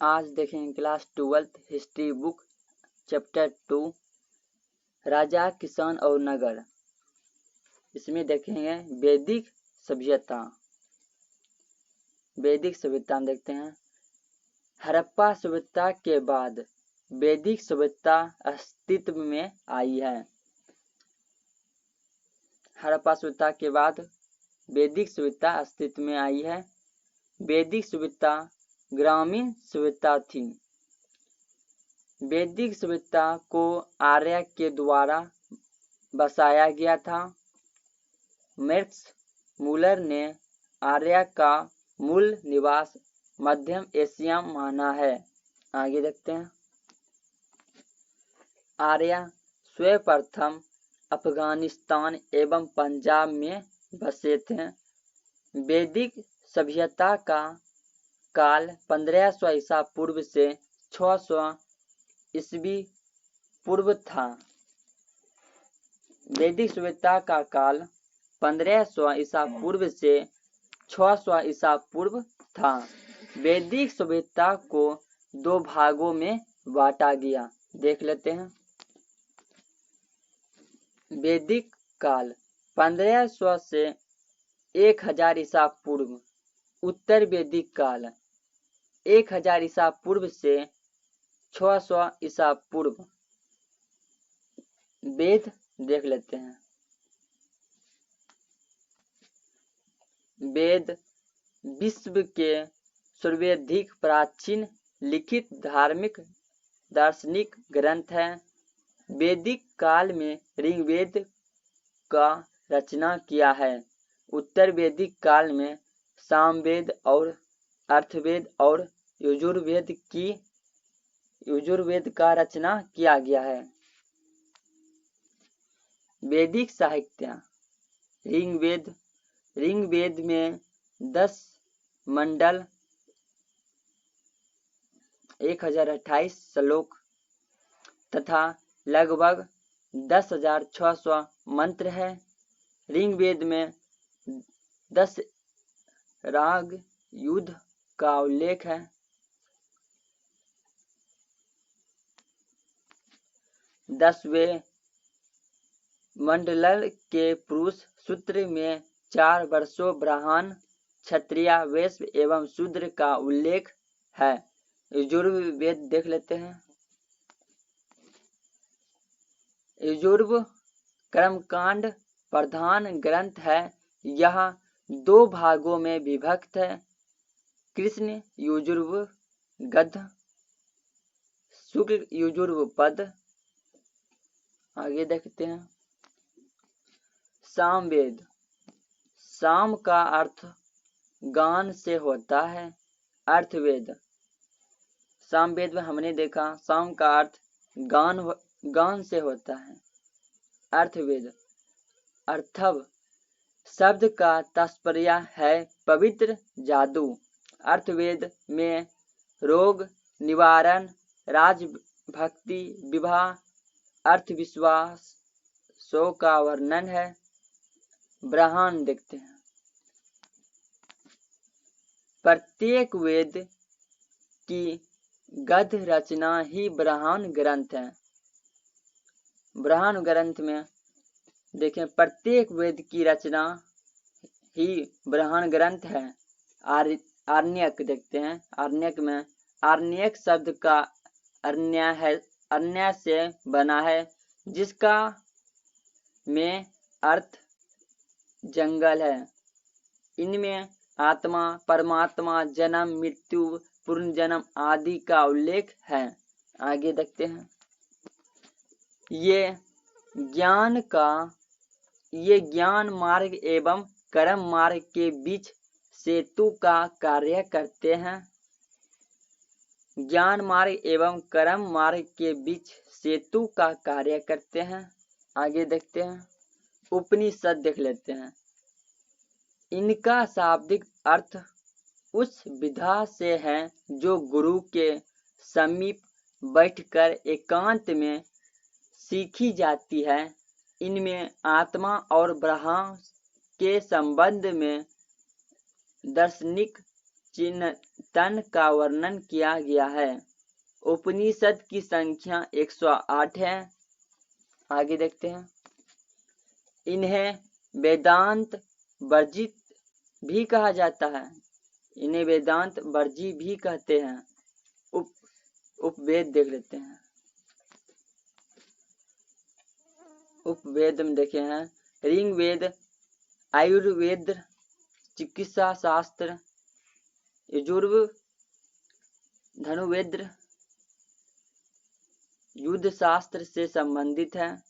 आज देखेंगे class 12th history book chapter 2 राजा, किसान और नगर। इसमें देखेंगे वैदिक सभ्यता। वैदिक सभ्यता में देखते हैं हड़प्पा सभ्यता के बाद वैदिक सभ्यता अस्तित्व में आई है। हड़प्पा सभ्यता के बाद वैदिक सभ्यता अस्तित्व में आई है। वैदिक सभ्यता ग्रामीण सभ्यता थी। वैदिक सभ्यता को आर्य के द्वारा बसाया गया था। मैक्स मुलर ने आर्य का मूल निवास मध्यम एशिया माना है। आगे देखते हैं आर्य सर्वप्रथम अफगानिस्तान एवं पंजाब में बसे थे। वैदिक सभ्यता का काल 1500 ईसा पूर्व से 600 ईस्वी पूर्व था। वैदिक सभ्यता का काल 1500 ईसा पूर्व से 600 ईसा पूर्व था। वैदिक सभ्यता को दो भागों में बांटा गया। देख लेते हैं। वैदिक काल 1500 से 1000 ईसा पूर्व। उत्तर वैदिक काल 1000 ईसा पूर्व से 600 ईसा पूर्व। वेद देख लेते हैं। वेद विश्व के सर्वाधिक प्राचीन लिखित धार्मिक दार्शनिक ग्रंथ है। वैदिक काल में ऋग्वेद का रचना किया है। उत्तर वैदिक काल में सामवेद और अर्थवेद और यजुर्वेद का रचना किया गया है। वैदिक साहित्य ऋग्वेद में 10 मंडल 1028 श्लोक तथा लगभग 10,600 मंत्र है। ऋग्वेद में 10 राग युद्ध का उल्लेख है। 10वें मंडल के पुरुष सूत्र में 4 वर्षों ब्राह्मण, क्षत्रिय, वैश्य एवं शूद्र का उल्लेख है। यजुर्वेद देख लेते हैं। यजुर्वेद कर्मकांड प्रधान ग्रंथ है। यह 2 भागों में विभक्त है। कृष्ण यजुर्वेद गद्य, शुक्ल यजुर्वेद पद। आगे देखते हैं सामवेद। साम का अर्थ गान से होता है। अर्थवेद सामवेद में हमने देखा साम का अर्थ गान से होता है। अर्थवेद अर्थव शब्द का तात्पर्य है पवित्र जादू। अर्थवेद में रोग निवारण, राजभक्ति, विवाह, अर्थविश्वासों का वर्णन है। ब्राह्मण देखते हैं। प्रत्येक वेद की गद्य रचना ही ब्राह्मण ग्रंथ है। ब्राह्मण ग्रंथ में देखें प्रत्येक वेद की रचना ही ब्राह्मण ग्रंथ है। आरण्यक देखते हैं। आरण्यक में आरण्यक शब्द का अरण्य से बना है, जिसका में अर्थ जंगल है। इनमें आत्मा, परमात्मा, जन्म, मृत्यु, पुनर्जन्म आदि का उल्लेख है। आगे देखते हैं। ये ज्ञान मार्ग एवं कर्म मार्ग के बीच सेतु का कार्य करते हैं। ज्ञान मार्ग एवं कर्म मार्ग के बीच सेतु का कार्य करते हैं। आगे देखते हैं। उपनिषद देख लेते हैं। इनका शाब्दिक अर्थ उस विधा से है जो गुरु के समीप बैठकर एकांत में सीखी जाती है। इनमें आत्मा और ब्रह्म के संबंध में दार्शनिक चिंतन का वर्णन किया गया है। उपनिषद की संख्या 108 है। आगे देखते हैं। इन्हें वेदांत वर्जित भी कहा जाता है। इन्हें वेदांत वर्जी भी कहते हैं। उपवेद देख लेते हैं। उपवेद में देखे हैं ऋग्वेद, आयुर्वेद, चिकित्सा शास्त्र, यजुर्वेद, धनुर्वेद युद्ध शास्त्र से संबंधित है।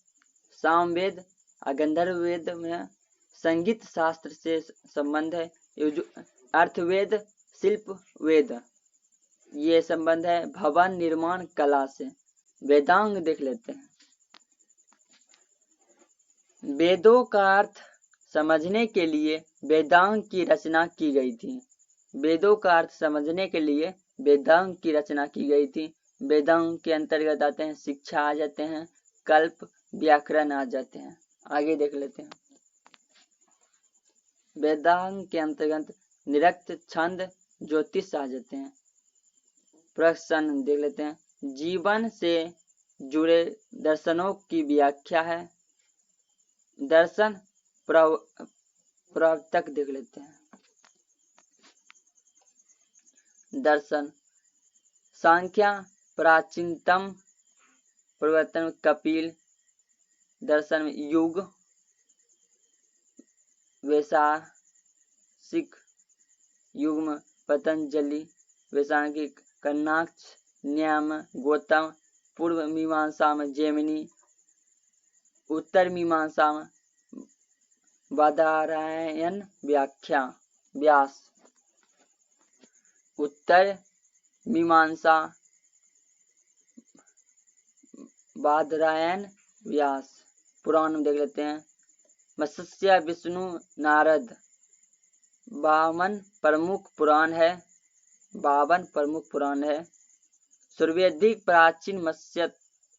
सामवेद गंधर्व वेद में संगीत शास्त्र से संबंध है। अर्थवेद शिल्प वेद ये संबंध है भवन निर्माण कला से। वेदांग देख लेते हैं। वेदों का अर्थ समझने के लिए वेदांग की रचना की गई थी। वेदों का अर्थ समझने के लिए वेदांग की रचना की गई थी। वेदांग के अंतर्गत आते हैं शिक्षा आ जाते हैं, कल्प, व्याकरण आ जाते हैं। आगे देख लेते हैं। वेदांग के अंतर्गत निरक्त, छंद, ज्योतिष आ जाते हैं। प्रश्न देख लेते हैं। जीवन से जुड़े दर्शनों की व्याख्या है। दर्शन प्रवर्तक देख लेते हैं। दर्शन सांख्य प्राचीनतम प्रवर्तन कपिल, दर्शन में युग, वैशेषिक युग में पतंजलि, वैशेषिक कणाक्ष, न्याय में गौतम, पूर्व मीमांसा में जैमिनी, उत्तर मीमांसा में बादरायण व्याख्या व्यास, उत्तर मीमांसा बादरायण व्यास। पुराण में देख लेते हैं। मत्स्य, विष्णु, नारद 52 प्रमुख पुराण है। 52 प्रमुख पुराण है। सर्वाधिक प्राचीन मत्स्य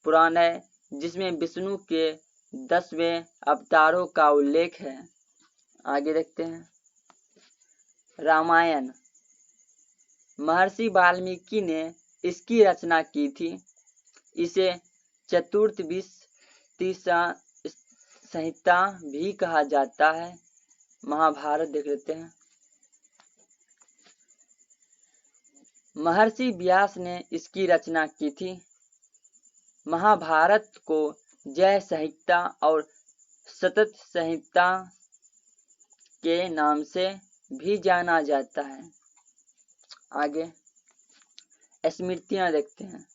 पुराण है जिसमें विष्णु के 10वें अवतारों का उल्लेख है। आगे देखते हैं। रामायण महर्षि वाल्मीकि ने इसकी रचना की थी। इसे चतुर्थ विश्व संहिता भी कहा जाता है। महाभारत देख लेते हैं। महर्षि व्यास ने इसकी रचना की थी। महाभारत को जय संहिता और सतत संहिता के नाम से भी जाना जाता है। आगे स्मृतियां देखते हैं।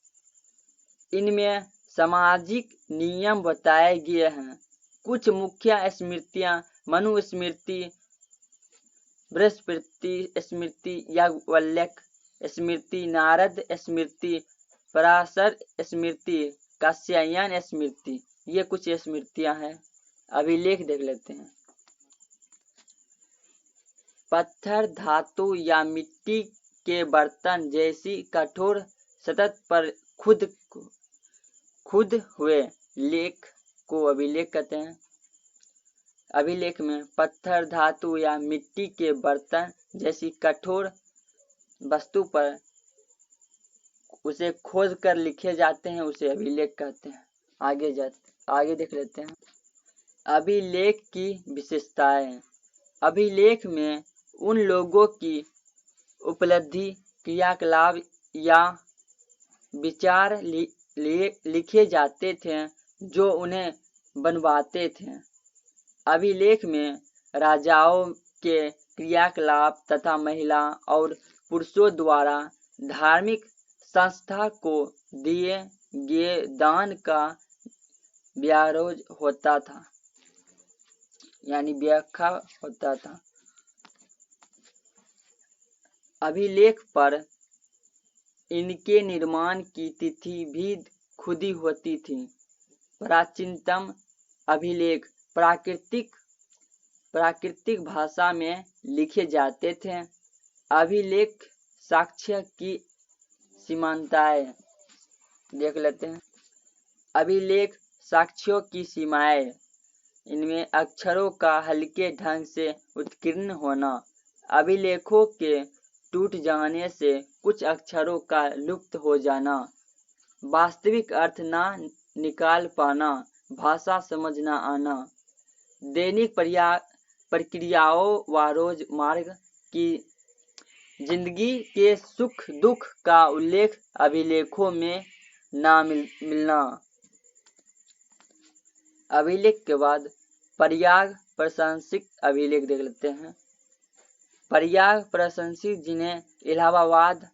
इनमें सामाजिक नियम बताए गए हैं। कुछ मुख्य स्मृतियां मनुस्मृति, बृहस्पति स्मृति, याज्ञवल्क्य स्मृति, नारद स्मृति, पराशर स्मृति, कात्यायन स्मृति, ये कुछ स्मृतियां हैं। अभिलेख देख लेते हैं। पत्थर, धातु या मिट्टी के बर्तन जैसी कठोर सतह पर खुद हुए लेख को अभिलेख कहते हैं। अभिलेख में पत्थर, धातु या मिट्टी के बर्तन जैसी कठोर वस्तु पर उसे खोद कर लिखे जाते हैं, उसे अभिलेख कहते हैं। आगे देख लेते हैं। अभिलेख की विशेषताएं। अभिलेख में उन लोगों की उपलब्धि, क्रियाकलाप या विचार लिखे जाते थे जो उन्हें बनवाते थे। अभिलेख में राजाओं के क्रियाकलाप तथा महिला और पुरुषों द्वारा धार्मिक संस्था को दिए गए दान का ब्यौरा होता था, यानी व्याख्या होता था। अभिलेख पर इनके निर्माण की तिथि भी खुदी होती थी। प्राचीनतम अभिलेख प्राकृतिक भाषा में लिखे जाते थे। अभिलेख साक्ष्य की सीमाएं देख लेते हैं। अभिलेख साक्ष्यों की सीमाएं। इनमें अक्षरों का हल्के ढंग से उत्कीर्ण होना, अभिलेखों के टूट जाने से कुछ अक्षरों का लुप्त हो जाना, वास्तविक अर्थ ना निकाल पाना, भाषा समझ ना आना, दैनिक प्रक्रियाओं व रोजमर्रा की जिंदगी के सुख दुख का उल्लेख अभिलेखों में ना मिलना। अभिलेख के बाद पर्याय प्रशंसित अभिलेख देख लेते हैं। पर्याय प्रशंसित, जिन्हें इलाहाबाद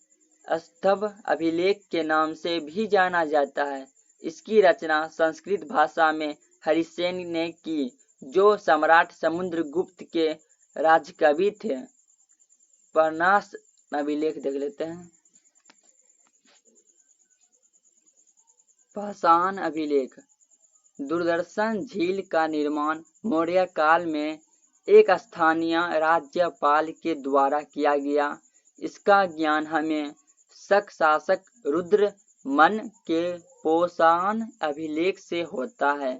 स्तंभ अभिलेख के नाम से भी जाना जाता है, इसकी रचना संस्कृत भाषा में हरिसेन ने की, जो सम्राट समुद्रगुप्त के राजकवि थे। परनाश अभिलेख देख लेते हैं। पाषाण अभिलेख। दूरदर्शन झील का निर्माण मौर्य काल में एक स्थानीय राज्यपाल के द्वारा किया गया। इसका ज्ञान हमें शक शासक रुद्रमन के पाषाण अभिलेख से होता है।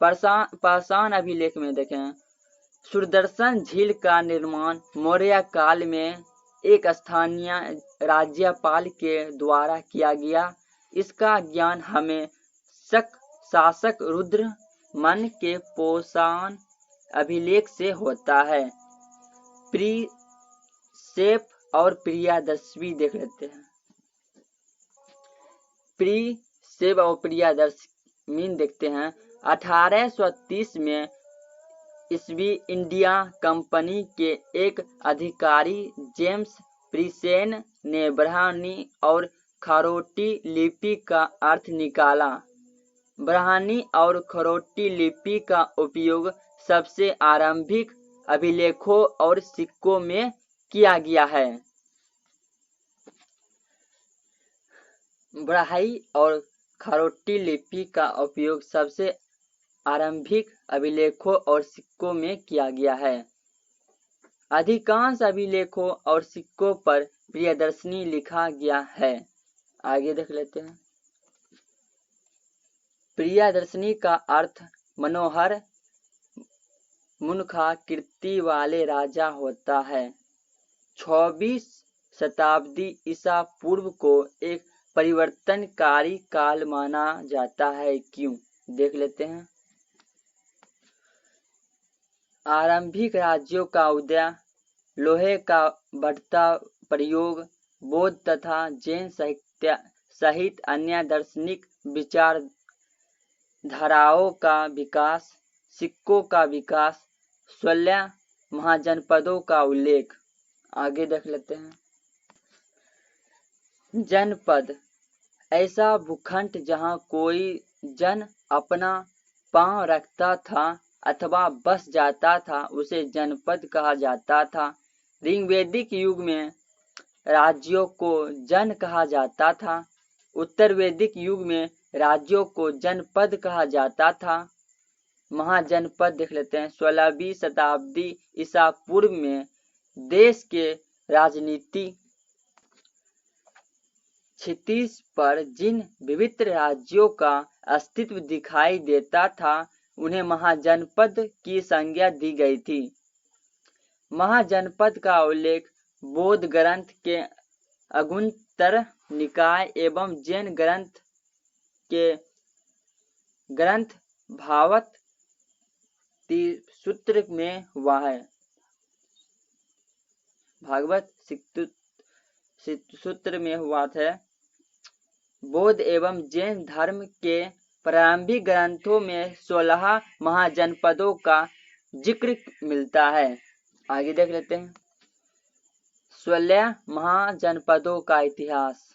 पाषाण अभिलेख में देखें, दूरदर्शन झील का निर्माण मौर्य काल में एक स्थानीय राज्यपाल के द्वारा किया गया। इसका ज्ञान हमें शक शासक रुद्रमन के पाषाण अभिलेख से होता है। प्रीसेप और प्रियदर्शी देख लेते हैं। प्रीसेप और प्रियदर्शी देखते हैं। 1830 में ईस्वी इंडिया कंपनी के एक अधिकारी जेम्स प्रीसेन ने ब्राह्मी और खरोटी लिपि का अर्थ निकाला। ब्राह्मी और खरोटी लिपि का उपयोग सबसे आरंभिक अभिलेखों और सिक्कों में किया गया है। ब्राह्मी और खरोटी लिपि का उपयोग सबसे आरंभिक अभिलेखों और सिक्कों में किया गया है। अधिकांश अभिलेखों और सिक्कों पर प्रियदर्शनी लिखा गया है। आगे देख लेते हैं। प्रियदर्शनी का अर्थ मनोहर मुखाकृति वाले राजा होता है। 26 शताब्दी ईसा पूर्व को एक परिवर्तनकारी काल माना जाता है। क्यों, देख लेते हैं। आरंभिक राज्यों का उदय, लोहे का बढ़ता प्रयोग, बौद्ध तथा जैन साहित्य सहित अन्य दार्शनिक विचारधाराओं का विकास, सिक्कों का विकास, 16 महाजनपदों का उल्लेख। आगे देख लेते हैं। जनपद, ऐसा भूखंड जहां कोई जन अपना पांव रखता था अथवा बस जाता था, उसे जनपद कहा जाता था। ऋग्वैदिक युग में राज्यों को जन कहा जाता था। उत्तर वैदिक युग में राज्यों को जनपद कहा जाता था। महाजनपद देख लेते हैं। 16वीं शताब्दी ईसा पूर्व में देश के राजनीति क्षितिज पर जिन विविध राज्यों का अस्तित्व दिखाई देता था, उन्हें महाजनपद की संज्ञा दी गई थी। महाजनपद का उल्लेख बौद्ध ग्रंथ के अंगुत्तर निकाय एवं जैन ग्रंथ के ग्रंथ भागवत सूत्र में हुआ है। भागवत सूत्र में हुआ था। बौद्ध एवं जैन धर्म के प्रारंभिक ग्रंथों में 16 महाजनपदों का जिक्र मिलता है। आगे देख लेते हैं। 16 महाजनपदों का इतिहास।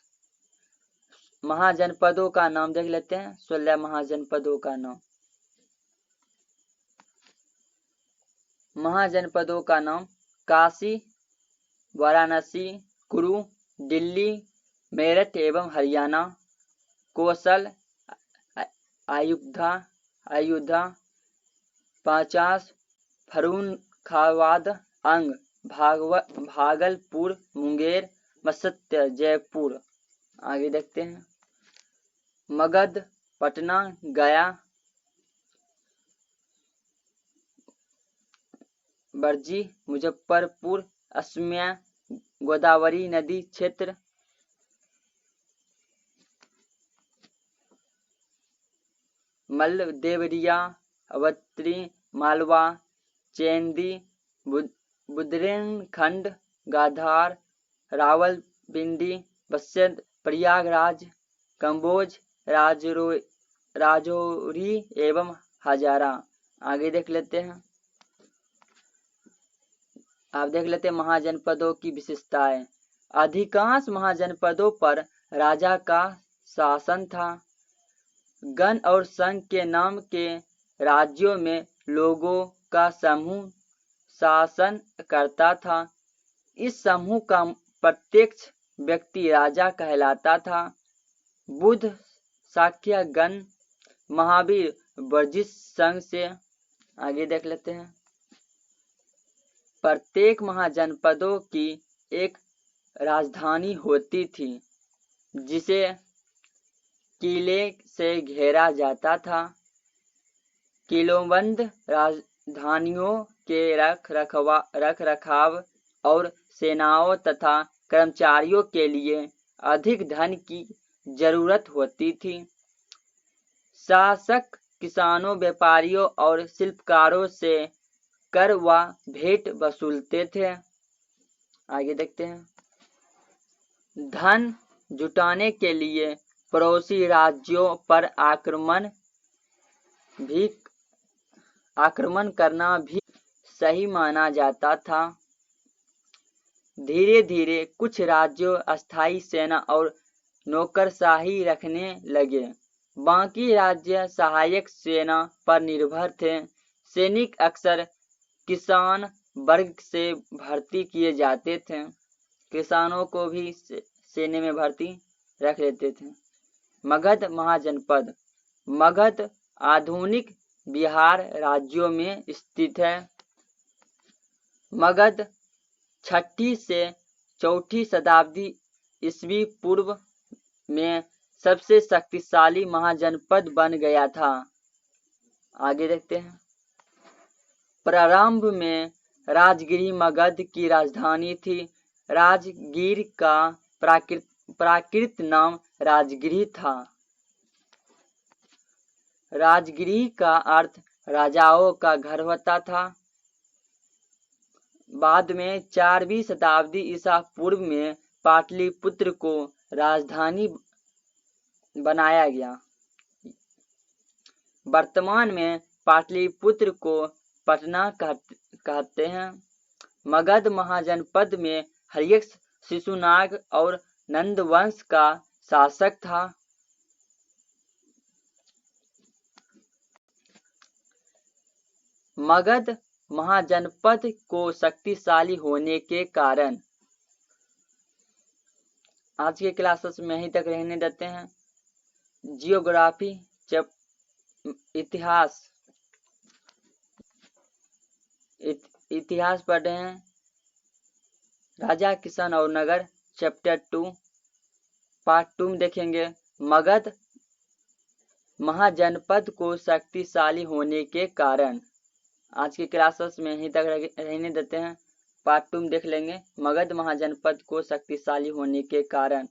महाजनपदों का नाम देख लेते हैं। 16 महाजनपदों का नाम। महाजनपदों का नाम काशी, वाराणसी, कुरु, दिल्ली, मेरठ एवं हरियाणा, कौशल, अयोध्या, 50, फर्रुखाबाद, अंग, भागलपुर, मुंगेर, मत्स्य, जयपुर। आगे देखते हैं। मगध, पटना, गया, बरजी, मुजफ्फरपुर, असमिया, गोदावरी नदी क्षेत्र, मल्ल देवरिया, अवंती, मालवा, चेंदी, बुंदेलखंड, गाधार, रावलपिंडी, बस्यत, प्रयागराज, कम्बोज, राजौरी एवं हजारा। आगे देख लेते हैं। आप देख लेते हैं महाजनपदों की विशेषताएं। अधिकांश महाजनपदों पर राजा का शासन था। गण और संघ के नाम के राज्यों में लोगों का समूह शासन करता था। इस समूह का प्रत्यक्ष व्यक्ति राजा कहलाता था। बुद्ध, शाक्य गण, महावीर वर्जित संघ से। आगे देख लेते हैं। प्रत्येक महाजनपदों की एक राजधानी होती थी जिसे किले से घेरा जाता था। किलोबंद राजधानियों के रख रखाव और सेनाओं तथा कर्मचारियों के लिए अधिक धन की जरूरत होती थी। शासक किसानों, व्यापारियों और शिल्पकारों से कर व भेंट वसूलते थे। आगे देखते हैं। धन जुटाने के लिए पड़ोसी राज्यों पर आक्रमण करना भी सही माना जाता था। धीरे धीरे कुछ राज्यों अस्थायी सेना और नौकरशाही रखने लगे। बाकी राज्य सहायक सेना पर निर्भर थे। सैनिक अक्सर किसान वर्ग से भर्ती किए जाते थे। किसानों को भी सेना में भर्ती रख लेते थे। मगध महाजनपद। मगध आधुनिक बिहार राज्यों में स्थित है। मगध 6ठी से 4ठी शताब्दी ईस्वी पूर्व में सबसे शक्तिशाली महाजनपद बन गया था। आगे देखते हैं। प्रारंभ में राजगिरी मगध की राजधानी थी। राजगीर का प्राकृत नाम राजगिरी था। राजगिरी का अर्थ राजाओं का घर होता था। बाद में 4वीं शताब्दी ईसा पूर्व में पाटलिपुत्र को राजधानी बनाया गया। वर्तमान में पाटलिपुत्र को पटना कहते हैं। मगध महाजनपद में हर्यक्ष, शिशुनाग और नंदवंश का शासक था। मगध महाजनपद को शक्तिशाली होने के कारण आज के क्लासेस में यहीं तक रहने देते हैं। जियोग्राफी इतिहास पढ़ रहे हैं। राजा, किसान और नगर चैप्टर 2 पार्ट 2 में देखेंगे। मगध महाजनपद को शक्तिशाली होने के कारण। आज के क्लासेस में यहीं तक रहने देते हैं। पार्ट 2 में देख लेंगे मगध महाजनपद को शक्तिशाली होने के कारण।